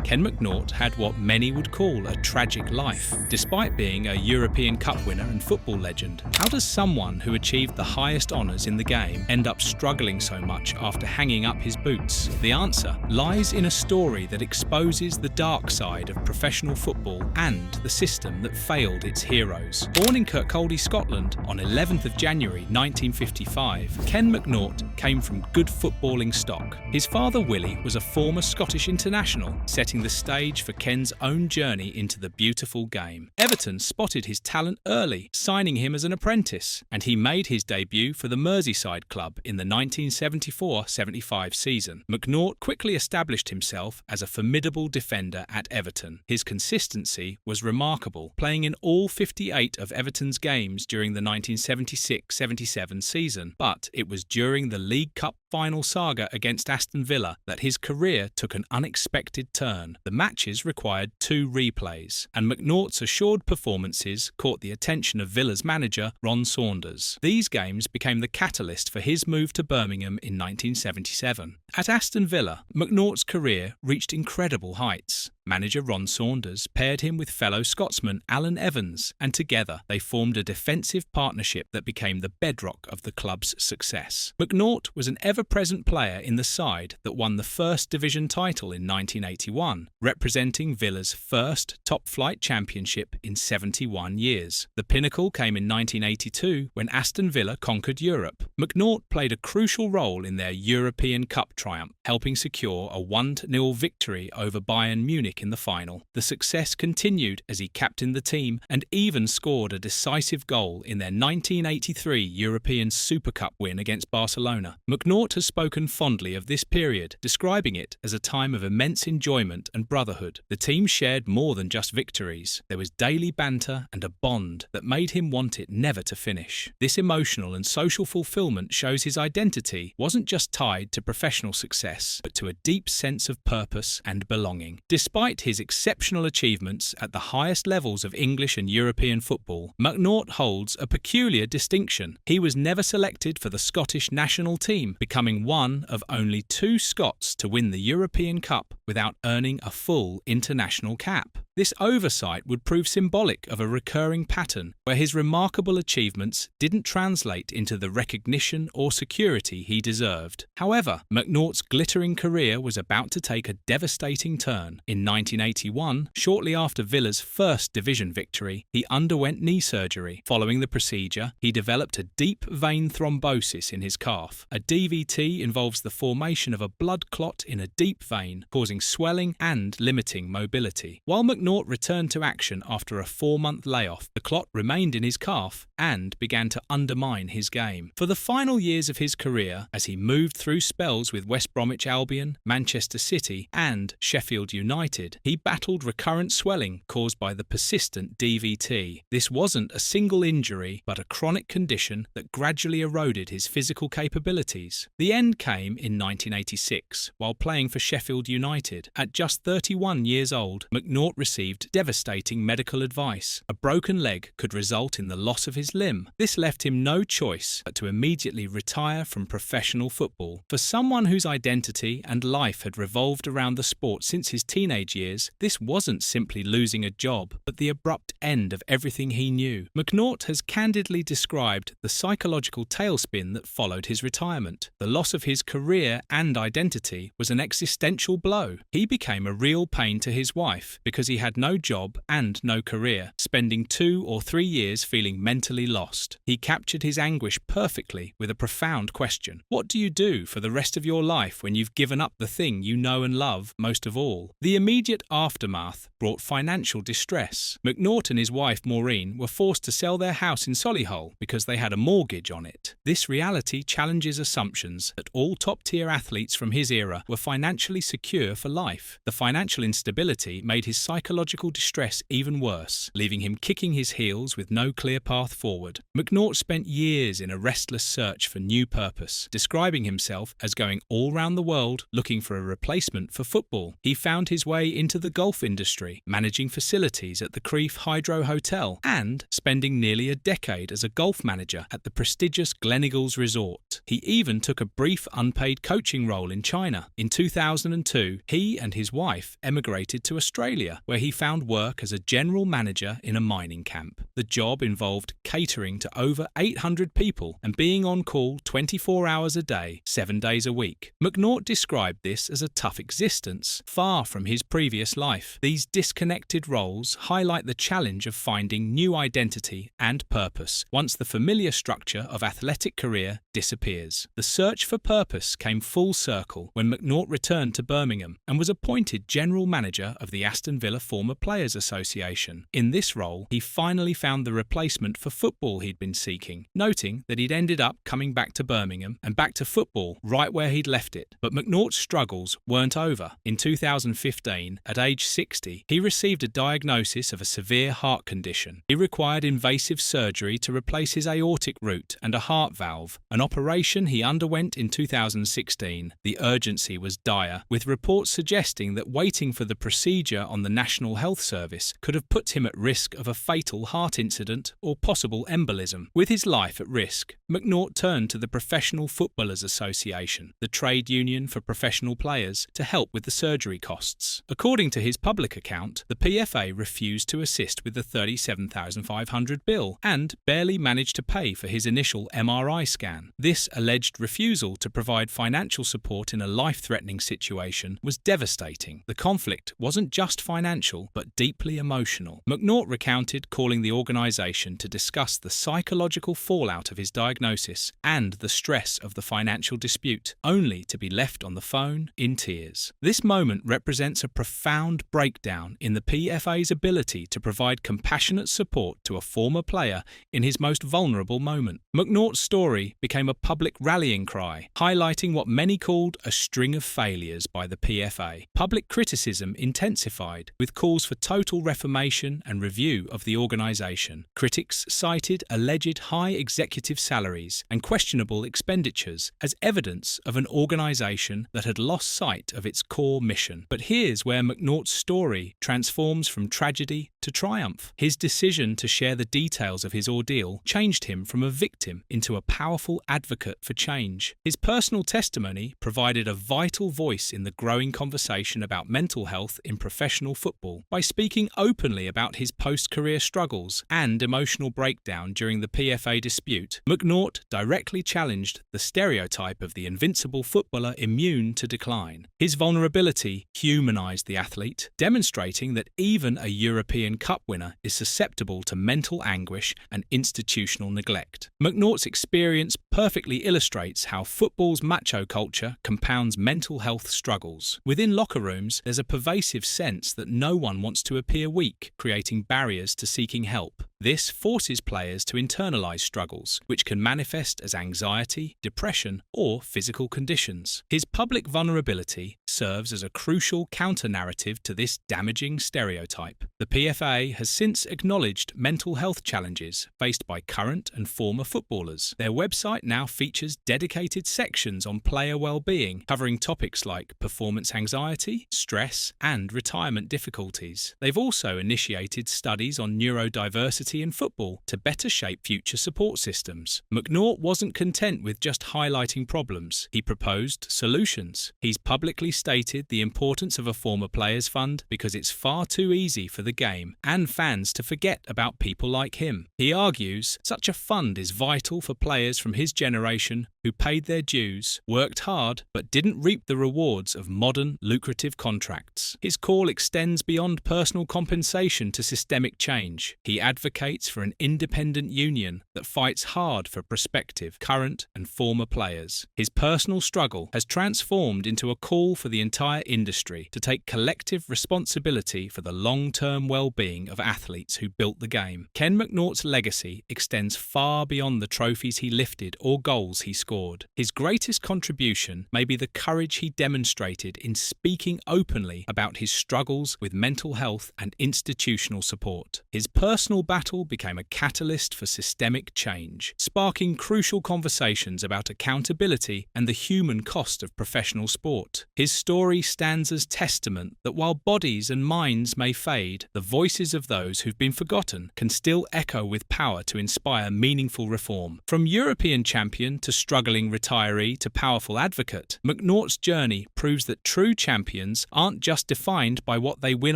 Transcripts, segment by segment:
Ken McNaught had what many would call a tragic life. Despite being a European Cup winner and football legend, how does someone who achieved the highest honours in the game end up struggling so much after hanging up his boots? The answer lies in a story that exposes the dark side of professional football and the system that failed its heroes. Born in Kirkcaldy, Scotland on 11th of January 1955, Ken McNaught came from good footballing stock. His father Willie was a former Scottish international, setting the stage for Ken's own journey into the beautiful game. Everton spotted his talent early, signing him as an apprentice, and he made his debut for the Merseyside club in the 1974-75 season. McNaught quickly established himself as a formidable defender at Everton. His consistency was remarkable, playing in all 58 of Everton's games during the 1976-77 season. But it was during the League Cup final saga against Aston Villa that his career took an unexpected turn. The matches required 2 replays, and McNaught's assured performances caught the attention of Villa's manager, Ron Saunders. These games became the catalyst for his move to Birmingham in 1977. At Aston Villa, McNaught's career reached incredible heights. Manager Ron Saunders paired him with fellow Scotsman Alan Evans, and together they formed a defensive partnership that became the bedrock of the club's success. McNaught was an ever-present player in the side that won the First Division title in 1981, representing Villa's first top-flight championship in 71 years. The pinnacle came in 1982 when Aston Villa conquered Europe. McNaught played a crucial role in their European Cup triumph, helping secure a 1-0 victory over Bayern Munich in the final. The success continued as he captained the team and even scored a decisive goal in their 1983 European Super Cup win against Barcelona. McNaught has spoken fondly of this period, describing it as a time of immense enjoyment and brotherhood. The team shared more than just victories. There was daily banter and a bond that made him want it never to finish. This emotional and social fulfillment shows his identity wasn't just tied to professional success, but to a deep sense of purpose and belonging. Despite his exceptional achievements at the highest levels of English and European football, McNaught holds a peculiar distinction. He was never selected for the Scottish national team, becoming one of only 2 Scots to win the European Cup without earning a full international cap. This oversight would prove symbolic of a recurring pattern where his remarkable achievements didn't translate into the recognition or security he deserved. However, McNaught's glittering career was about to take a devastating turn. In 1981, shortly after Villa's First Division victory, he underwent knee surgery. Following the procedure, he developed a deep vein thrombosis in his calf. A DVT involves the formation of a blood clot in a deep vein, causing swelling and limiting mobility. While McNaught returned to action after a 4-month layoff, the clot remained in his calf and began to undermine his game. For the final years of his career, as he moved through spells with West Bromwich Albion, Manchester City and Sheffield United, he battled recurrent swelling caused by the persistent DVT. This wasn't a single injury, but a chronic condition that gradually eroded his physical capabilities. The end came in 1986, while playing for Sheffield United. At just 31 years old, McNaught received devastating medical advice. A broken leg could result in the loss of his limb. This left him no choice but to immediately retire from professional football. For someone whose identity and life had revolved around the sport since his teenage years, this wasn't simply losing a job, but the abrupt end of everything he knew. McNaught has candidly described the psychological tailspin that followed his retirement. The loss of his career and identity was an existential blow. He became a real pain to his wife because he had no job and no career, spending 2 or 3 years feeling mentally lost. He captured his anguish perfectly with a profound question. What do you do for the rest of your life when you've given up the thing you know and love most of all? The immediate aftermath brought financial distress. McNaught and his wife Maureen were forced to sell their house in Solihull because they had a mortgage on it. This reality challenges assumptions that all top-tier athletes from his era were financially secure for life. The financial instability made his psychological psychological distress even worse, leaving him kicking his heels with no clear path forward. McNaught spent years in a restless search for new purpose, describing himself as going all round the world looking for a replacement for football. He found his way into the golf industry, managing facilities at the Crieff Hydro Hotel, and spending nearly a decade as a golf manager at the prestigious Gleneagles Resort. He even took a brief unpaid coaching role in China. In 2002, he and his wife emigrated to Australia, where he found work as a general manager in a mining camp. The job involved catering to over 800 people and being on call 24 hours a day, 7 days a week. McNaught described this as a tough existence, far from his previous life. These disconnected roles highlight the challenge of finding new identity and purpose once the familiar structure of athletic career disappears. The search for purpose came full circle when McNaught returned to Birmingham and was appointed general manager of the Aston Villa Former Players Association. In this role, he finally found the replacement for football he'd been seeking, noting that he'd ended up coming back to Birmingham and back to football right where he'd left it. But McNaught's struggles weren't over. In 2015, at age 60, he received a diagnosis of a severe heart condition. He required invasive surgery to replace his aortic root and a heart valve, an operation he underwent in 2016. The urgency was dire, with reports suggesting that waiting for the procedure on the National Health Service could have put him at risk of a fatal heart incident or possible embolism. With his life at risk, McNaught turned to the Professional Footballers Association, the trade union for professional players, to help with the surgery costs. According to his public account, the PFA refused to assist with the $37,500 bill and barely managed to pay for his initial MRI scan. This alleged refusal to provide financial support in a life-threatening situation was devastating. The conflict wasn't just financial, but deeply emotional. McNaught recounted calling the organisation to discuss the psychological fallout of his diagnosis and the stress of the financial dispute, only to be left on the phone in tears. This moment represents a profound breakdown in the PFA's ability to provide compassionate support to a former player in his most vulnerable moment. McNaught's story became a public rallying cry, highlighting what many called a string of failures by the PFA. Public criticism intensified, with calls for total reformation and review of the organisation. Critics cited alleged high executive salaries and questionable expenditures as evidence of an organisation that had lost sight of its core mission. But here's where McNaught's story transforms from tragedy to triumph. His decision to share the details of his ordeal changed him from a victim into a powerful advocate for change. His personal testimony provided a vital voice in the growing conversation about mental health in professional football. By speaking openly about his post-career struggles and emotional breakdown during the PFA dispute, McNaught directly challenged the stereotype of the invincible footballer immune to decline. His vulnerability humanized the athlete, demonstrating that even a European Cup winner is susceptible to mental anguish and institutional neglect. McNaught's experience perfectly illustrates how football's macho culture compounds mental health struggles. Within locker rooms, there's a pervasive sense that no one wants to appear weak, creating barriers to seeking help. This forces players to internalize struggles, which can manifest as anxiety, depression, or physical conditions. His public vulnerability serves as a crucial counter-narrative to this damaging stereotype. The PFA has since acknowledged mental health challenges faced by current and former footballers. Their website now features dedicated sections on player well-being, covering topics like performance anxiety, stress, and retirement difficulties. They've also initiated studies on neurodiversity in football to better shape future support systems. McNaught wasn't content with just highlighting problems. He proposed solutions. He's publicly stated the importance of a former players fund because it's far too easy for the game and fans to forget about people like him. He argues such a fund is vital for players from his generation who paid their dues, worked hard, but didn't reap the rewards of modern, lucrative contracts. His call extends beyond personal compensation to systemic change. He advocates for an independent union that fights hard for prospective, current, and former players. His personal struggle has transformed into a call for the entire industry to take collective responsibility for the long-term well-being of athletes who built the game. Ken McNaught's legacy extends far beyond the trophies he lifted or goals he scored. scored. His greatest contribution may be the courage he demonstrated in speaking openly about his struggles with mental health and institutional support. His personal battle became a catalyst for systemic change, sparking crucial conversations about accountability and the human cost of professional sport. His story stands as testament that while bodies and minds may fade, the voices of those who've been forgotten can still echo with power to inspire meaningful reform. From European champion to struggling retiree to powerful advocate, McNaught's journey proves that true champions aren't just defined by what they win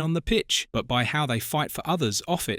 on the pitch, but by how they fight for others off it.